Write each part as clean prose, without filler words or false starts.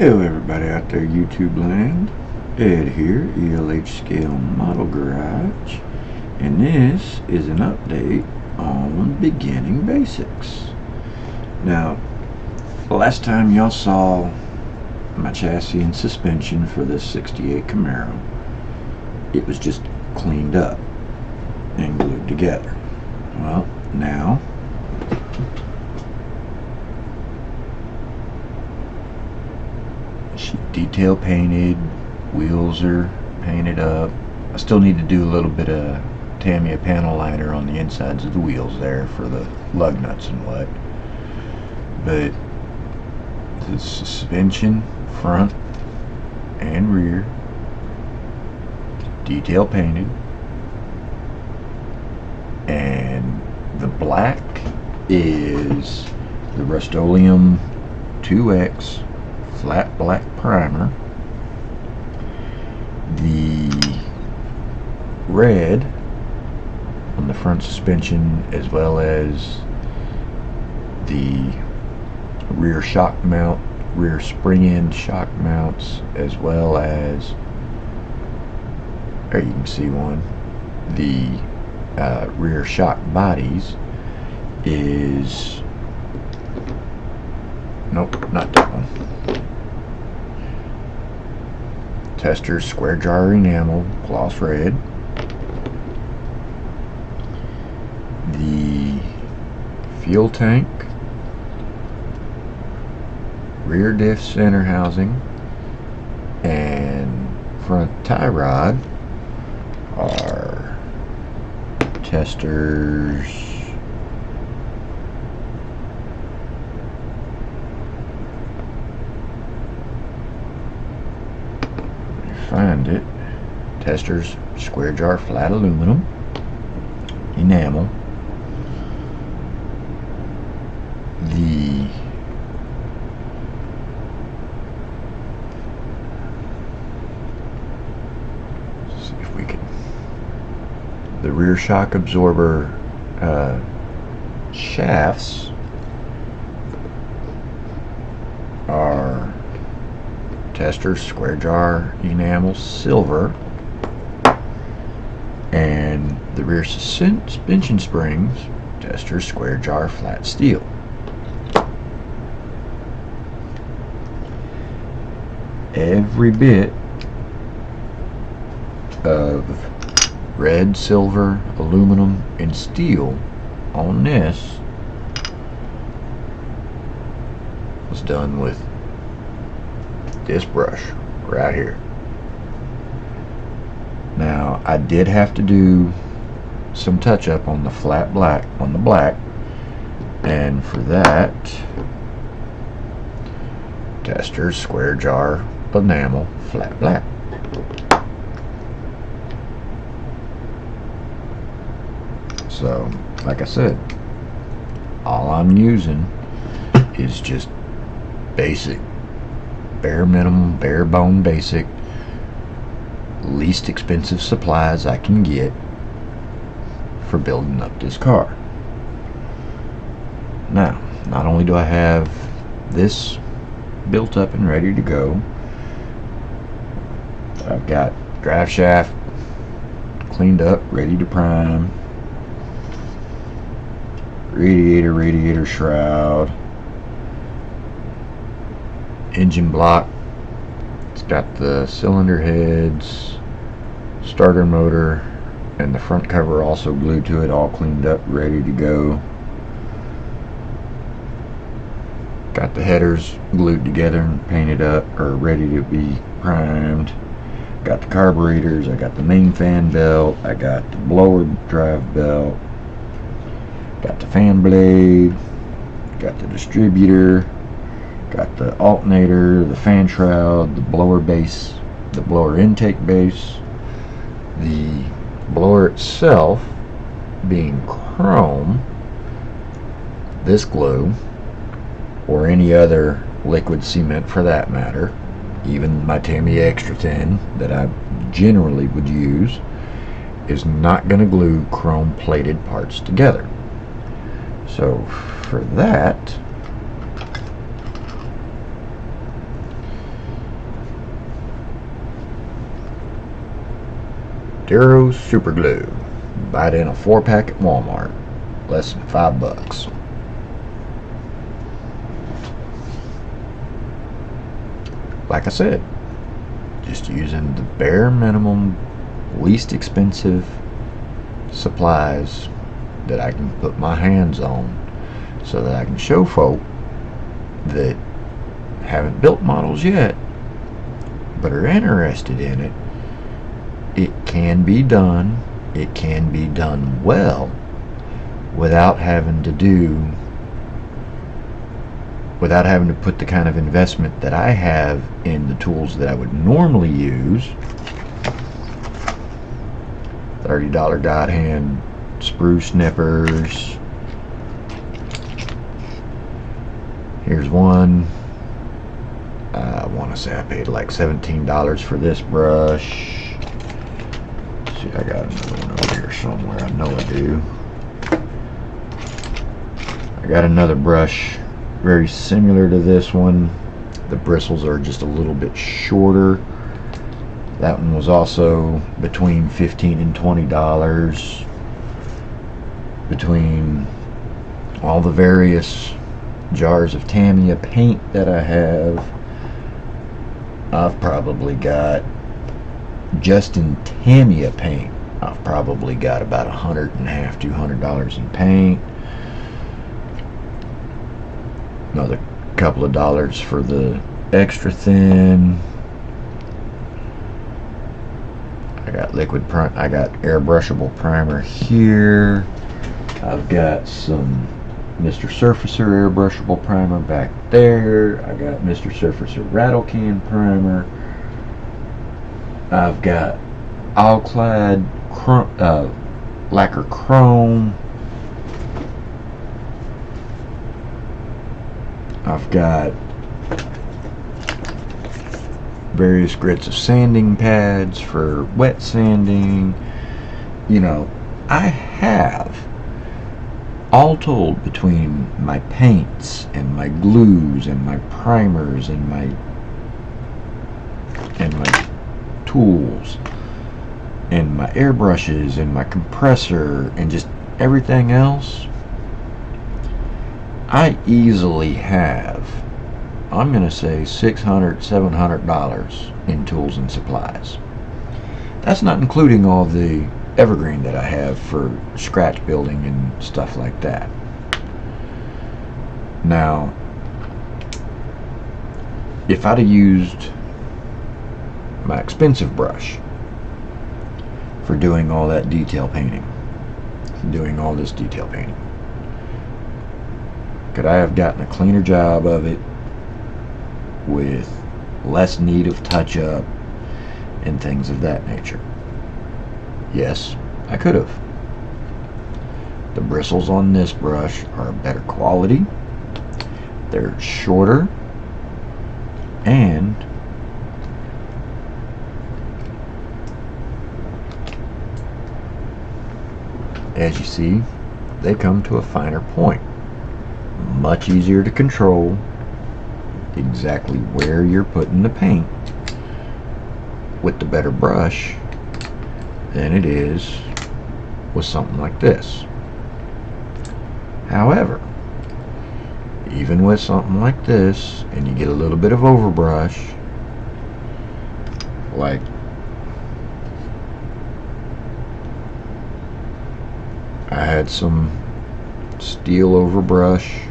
Hello everybody out there, YouTube land. Ed here, ELH Scale Model Garage, and this is an update on beginning basics. Now, the last time y'all saw my chassis and suspension for this 68 Camaro, it was just cleaned up and glued together. Well, now detail painted, wheels are painted up. I still need to do a little bit of Tamiya panel liner on the insides of the wheels there for the lug nuts and what. But the suspension, front and rear, detail painted, and the black is the Rust-Oleum 2X flat black primer. The red on the front suspension, as well as the rear shock mount, rear spring end shock mounts, as well as, there you can see one, the rear shock bodies is, nope, not that one. Tester square jar enamel, gloss red. The fuel tank, rear diff center housing, and front tie rod are Testers find it. Testers square jar flat aluminum enamel. Let's see if we can. The rear shock absorber shafts are Tester square jar enamel silver, and the rear suspension springs Tester square jar flat steel. Every bit of red, silver, aluminum, and steel on this was done with this brush right here. Now, I did have to do some touch up on the flat black, on the black, and for that, Tester square jar enamel flat black. So, like I said, all I'm using is just basic, bare minimum, bare bone basic, least expensive supplies I can get for building up this car. Now, not only do I have this built up and ready to go, I've got drive shaft cleaned up, ready to prime, radiator shroud, engine block. It's got the cylinder heads, starter motor, and the front cover also glued to it, all cleaned up, ready to go. Got the headers glued together and painted up, or ready to be primed. Got the carburetors, I got the main fan belt, I got the blower drive belt, got the fan blade, got the distributor, got the alternator, the fan shroud, the blower base, the blower intake base, the blower itself being chrome, this glue, or any other liquid cement for that matter, even my Tamiya Extra 10 that I generally would use, is not going to glue chrome plated parts together. So for that, Duro Super Glue. Buy it in a 4-pack at Walmart. Less than $5. Like I said, just using the bare minimum, least expensive supplies that I can put my hands on, so that I can show folk that haven't built models yet but are interested in it. It can be done. It can be done well without having to put the kind of investment that I have in the tools that I would normally use. $30 God hand spruce nippers. Here's one. I want to say I paid like $17 for this brush. Let's see, I got another one over here somewhere. I know I do. I got another brush very similar to this one. The bristles are just a little bit shorter. That one was also between $15 and $20. Between all the various jars of Tamiya paint that I have, I've probably got, just in Tamiya paint, I've probably got about $150–200 in paint. Another couple of dollars for the extra thin. I got I got airbrushable primer here. I've got some Mr. Surfacer airbrushable primer back there. I got Mr. Surfacer rattle can primer. I've got Alclad lacquer chrome. I've got various grits of sanding pads for wet sanding. You know, I have, all told, between my paints and my glues and my primers and my tools and my airbrushes and my compressor and just everything else, I easily have, I'm going to say $600–700 in tools and supplies. That's not including all the evergreen that I have for scratch building and stuff like that. Now, if I'd have used my expensive brush for doing all that detail painting, doing all this detail painting, could I have gotten a cleaner job of it with less need of touch-up and things of that nature? Yes, I could have. The bristles on this brush are better quality, they're shorter, and as you see, they come to a finer point. Much easier to control exactly where you're putting the paint with the better brush than it is with something like this. However, even with something like this, and you get a little bit of overbrush, like I had some steel overbrush.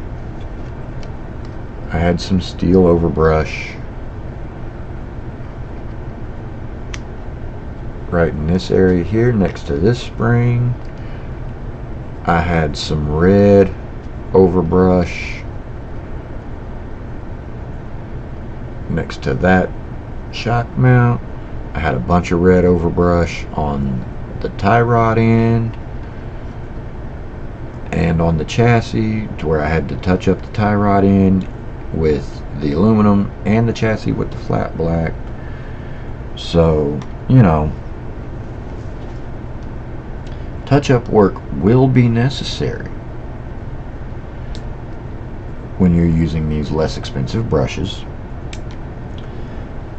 Right in this area here next to this spring. I had some red overbrush next to that shock mount. I had a bunch of red overbrush on the tie rod end and on the chassis, to where I had to touch up the tie rod end with the aluminum and the chassis with the flat black. So, you know, touch-up work will be necessary when you're using these less expensive brushes.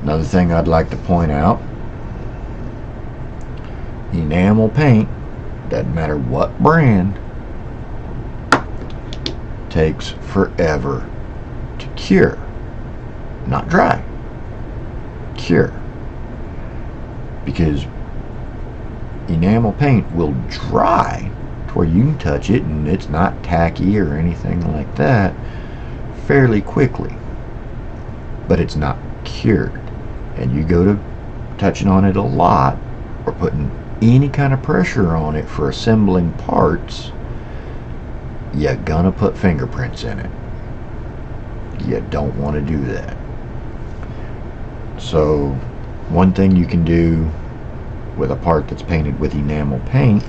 Another thing I'd like to point out enamel paint, doesn't matter what brand, takes forever to cure. Not dry, cure. Because enamel paint will dry to where you can touch it and it's not tacky or anything like that fairly quickly, but it's not cured. And you go to touching on it a lot or putting any kind of pressure on it for assembling parts, you're gonna put fingerprints in it. You don't want to do that. So one thing you can do with a part that's painted with enamel paint,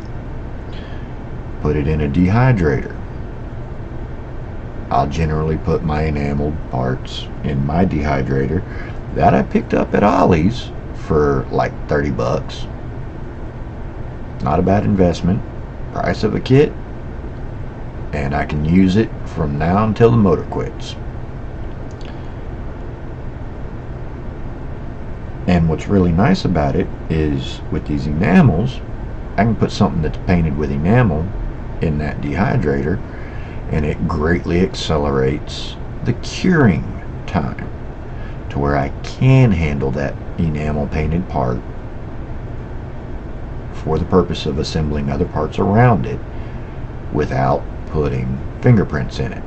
put it in a dehydrator. I'll generally put my enameled parts in my dehydrator that I picked up at Ollie's for like 30 bucks. Not a bad investment. Price of a kit, and I can use it from now until the motor quits. And what's really nice about it is with these enamels, I can put something that's painted with enamel in that dehydrator, and it greatly accelerates the curing time to where I can handle that enamel painted part for the purpose of assembling other parts around it without putting fingerprints in it.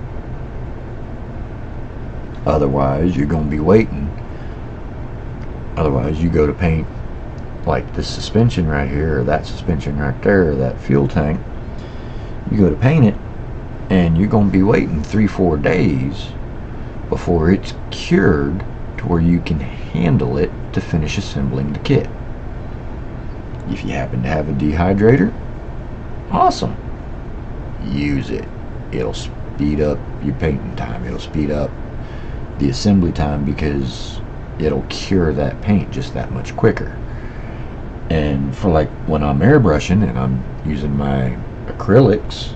Otherwise, you're going to be waiting. Otherwise, you go to paint like this suspension right here, or that suspension right there, or that fuel tank. You go to paint it, and you're going to be waiting 3-4 days before it's cured to where you can handle it to finish assembling the kit. If you happen to have a dehydrator, awesome. Use it. It'll speed up your painting time. It'll speed up the assembly time because it'll cure that paint just that much quicker. And for like when I'm airbrushing and I'm using my acrylics,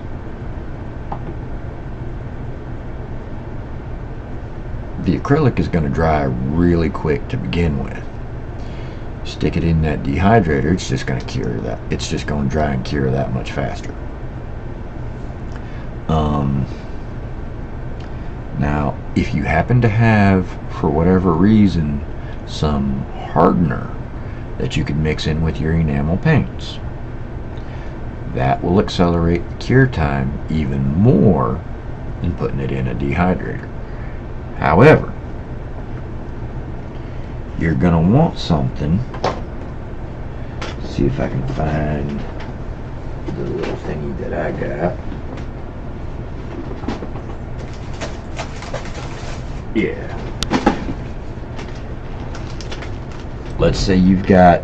the acrylic is going to dry really quick to begin with. Stick it in that dehydrator, it's just going to cure that. It's just going to dry and cure that much faster. Now, if you happen to have, for whatever reason, some hardener that you can mix in with your enamel paints, that will accelerate the cure time even more than putting it in a dehydrator. However, you're going to want something. See if I can find the little thingy that I got. Yeah. Let's say you've got,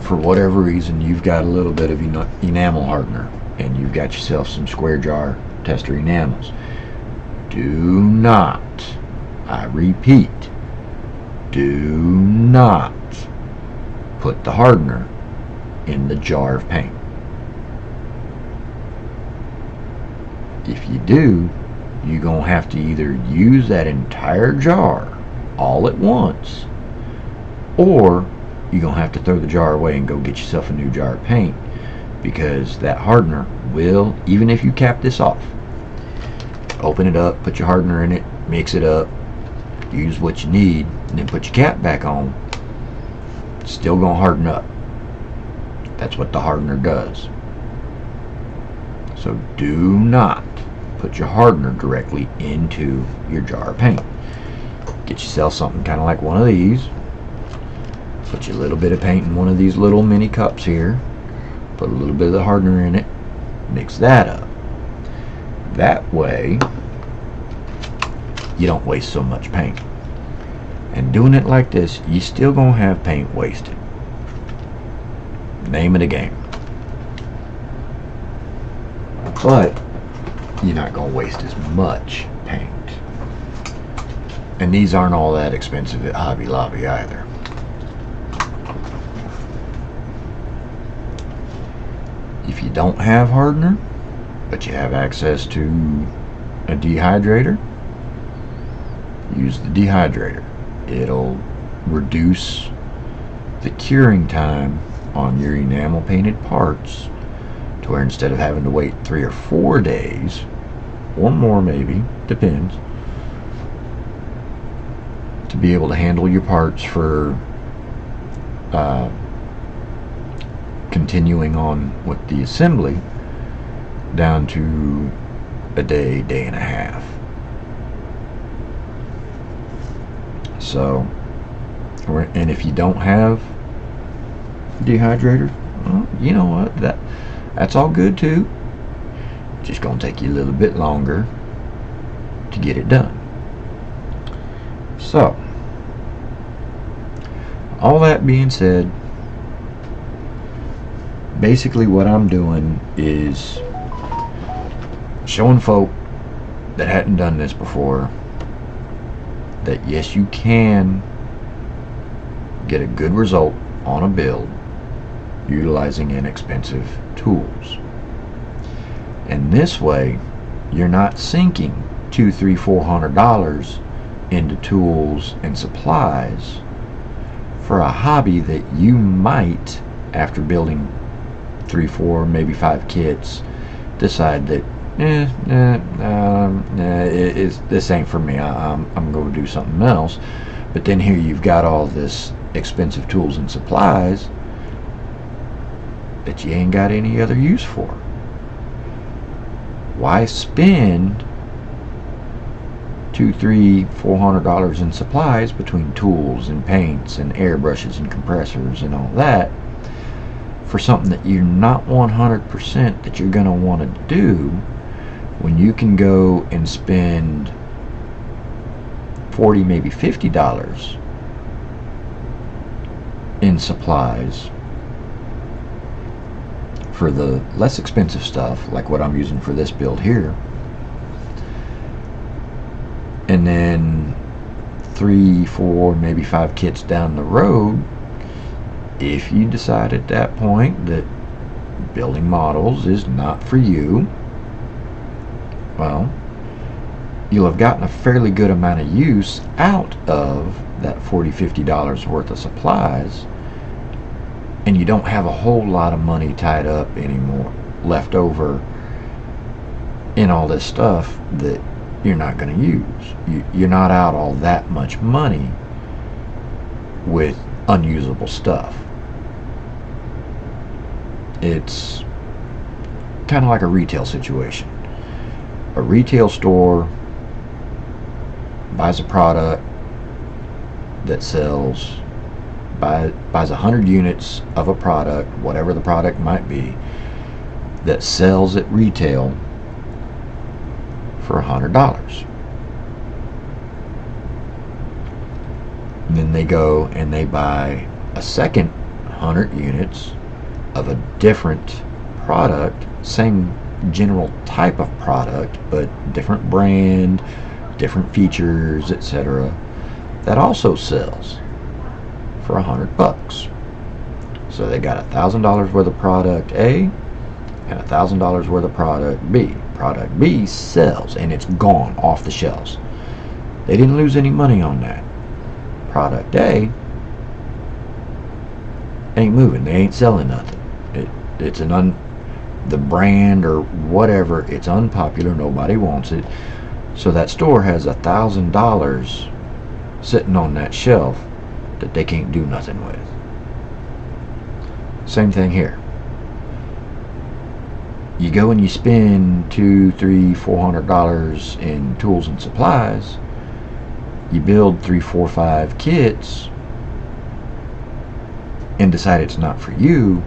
for whatever reason, you've got a little bit of enamel hardener and you've got yourself some square jar tester enamels. Do not, I repeat, do not put the hardener in the jar of paint. If you do, you're going to have to either use that entire jar all at once, or you're going to have to throw the jar away and go get yourself a new jar of paint, because that hardener will, even if you cap this off, open it up, put your hardener in it, mix it up, use what you need, and then put your cap back on, it's still going to harden up. That's what the hardener does. So do not put your hardener directly into your jar of paint. Get yourself something kind of like one of these. Put your little bit of paint in one of these little mini cups here. Put a little bit of the hardener in it. Mix that up. That way, you don't waste so much paint. And doing it like this, you still gonna have paint wasted. Name of the game. But you're not going to waste as much paint. And these aren't all that expensive at Hobby Lobby either. If you don't have hardener, but you have access to a dehydrator, use the dehydrator. It'll reduce the curing time on your enamel painted parts to where instead of having to wait 3 or 4 days, or more maybe, depends, to be able to handle your parts for continuing on with the assembly, down to a day, day and a half. So, and if you don't have dehydrator, well, you know what, that's all good too. Just gonna take you a little bit longer to get it done. So, all that being said, basically what I'm doing is showing folk that hadn't done this before that yes, you can get a good result on a build utilizing inexpensive tools. And this way you're not sinking $200, $300, $400 into tools and supplies for a hobby that you might, after building 3, 4, maybe 5 kits, decide that this ain't for me. I'm going to do something else. But then here you've got all this expensive tools and supplies that you ain't got any other use for. Why spend $200, $300, $400 in supplies between tools and paints and airbrushes and compressors and all that for something that you're not 100% that you're going to want to do, when you can go and spend $40, maybe $50 in supplies for the less expensive stuff, like what I'm using for this build here, and then 3, 4, maybe 5 kits down the road, if you decide at that point that building models is not for you, well, you'll have gotten a fairly good amount of use out of that $40, $50 worth of supplies, and you don't have a whole lot of money tied up anymore, left over in all this stuff that you're not going to use. You're not out all that much money with unusable stuff. It's kind of like a retail situation. A retail store buys a product that sells, buys 100 units of a product, whatever the product might be, that sells at retail for $100. And then they go and they buy a second 100 units of a different product, same general type of product, but different brand, different features, etc., that also sells for $100. So they got $1,000 worth of product A and $1,000 worth of product B. Product B sells and it's gone off the shelves. They didn't lose any money on that. Product A ain't moving. They ain't selling nothing. It's the brand or whatever, it's unpopular. Nobody wants it. So that store has $1,000 sitting on that shelf that they can't do nothing with. Same thing here. You go and you spend $200, $300, $400 in tools and supplies. You build 3, 4, 5 kits and decide it's not for you.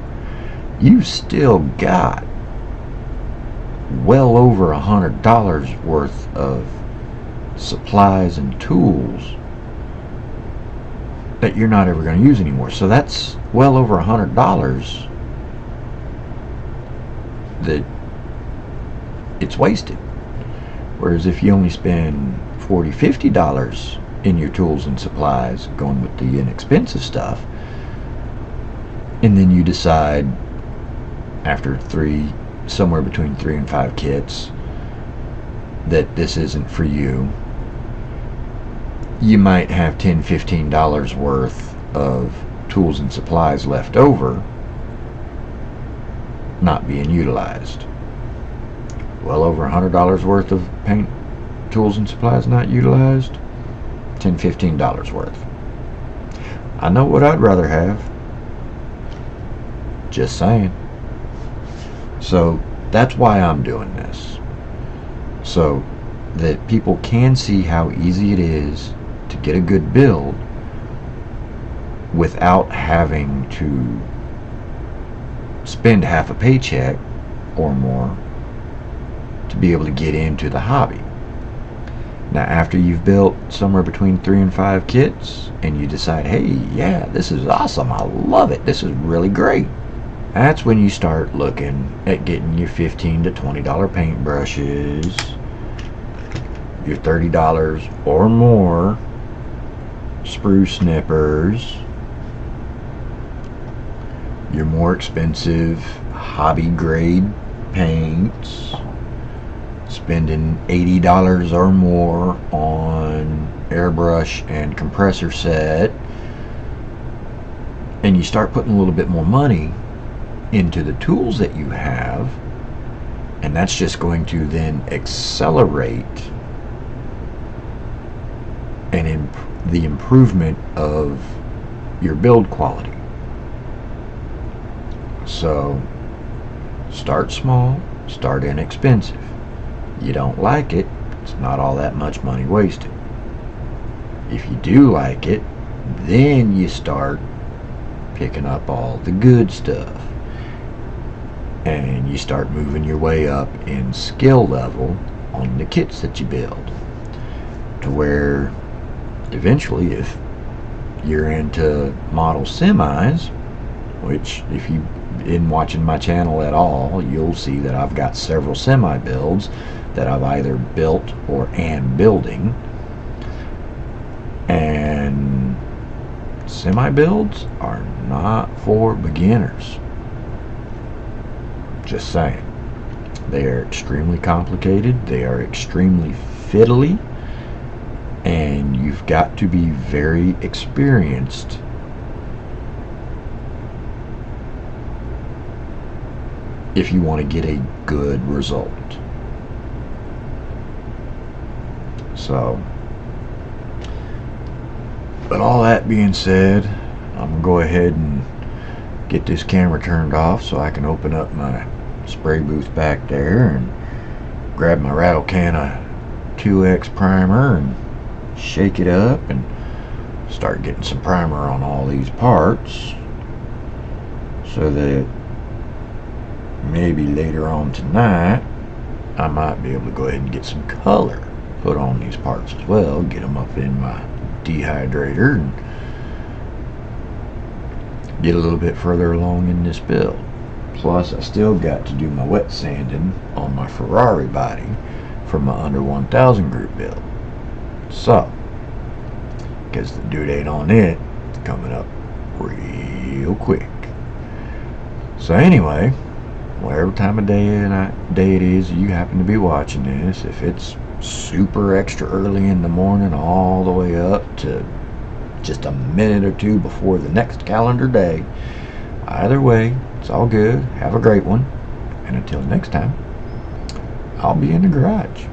You still got well over $100 worth of supplies and tools that you're not ever going to use anymore. So that's well over $100 that it's wasted. Whereas if you only spend $40, $50 in your tools and supplies, going with the inexpensive stuff, and then you decide after somewhere between 3 and 5 kits that this isn't for you, you might have $10, $15 worth of tools and supplies left over not being utilized. Well over $100 worth of paint, tools, and supplies not utilized. $10, $15 worth. I know what I'd rather have. Just saying. So that's why I'm doing this. So that people can see how easy it is to get a good build without having to spend half a paycheck or more to be able to get into the hobby. Now, after you've built somewhere between 3 and 5 kits and you decide, hey, yeah, this is awesome, I love it, this is really great, that's when you start looking at getting your $15 to $20 paint brushes, your $30 or more sprue snippers, your more expensive hobby grade paints, spending $80 or more on airbrush and compressor set, and you start putting a little bit more money into the tools that you have, and that's just going to then accelerate the improvement of your build quality. So start small, start inexpensive. You don't like it, it's not all that much money wasted. If you do like it, then you start picking up all the good stuff, and you start moving your way up in skill level on the kits that you build, to where eventually, if you're into model semis, which if you've been watching my channel at all, you'll see that I've got several semi builds that I've either built or am building. And semi builds are not for beginners. Just saying. They are extremely complicated, they are extremely fiddly, and you've got to be very experienced if you want to get a good result. So, but all that being said, I'm gonna go ahead and get this camera turned off so I can open up my spray booth back there and grab my rattle can of 2X primer and shake it up and start getting some primer on all these parts, so that maybe later on tonight I might be able to go ahead and get some color put on these parts as well, get them up in my dehydrator and get a little bit further along in this build. Plus, I still got to do my wet sanding on my Ferrari body for my under 1000 group build. So, because the due date on it is coming up real quick. So anyway, whatever time of day it is you happen to be watching this, if it's super extra early in the morning all the way up to just a minute or two before the next calendar day, either way, it's all good. Have a great one, and until next time, I'll be in the garage.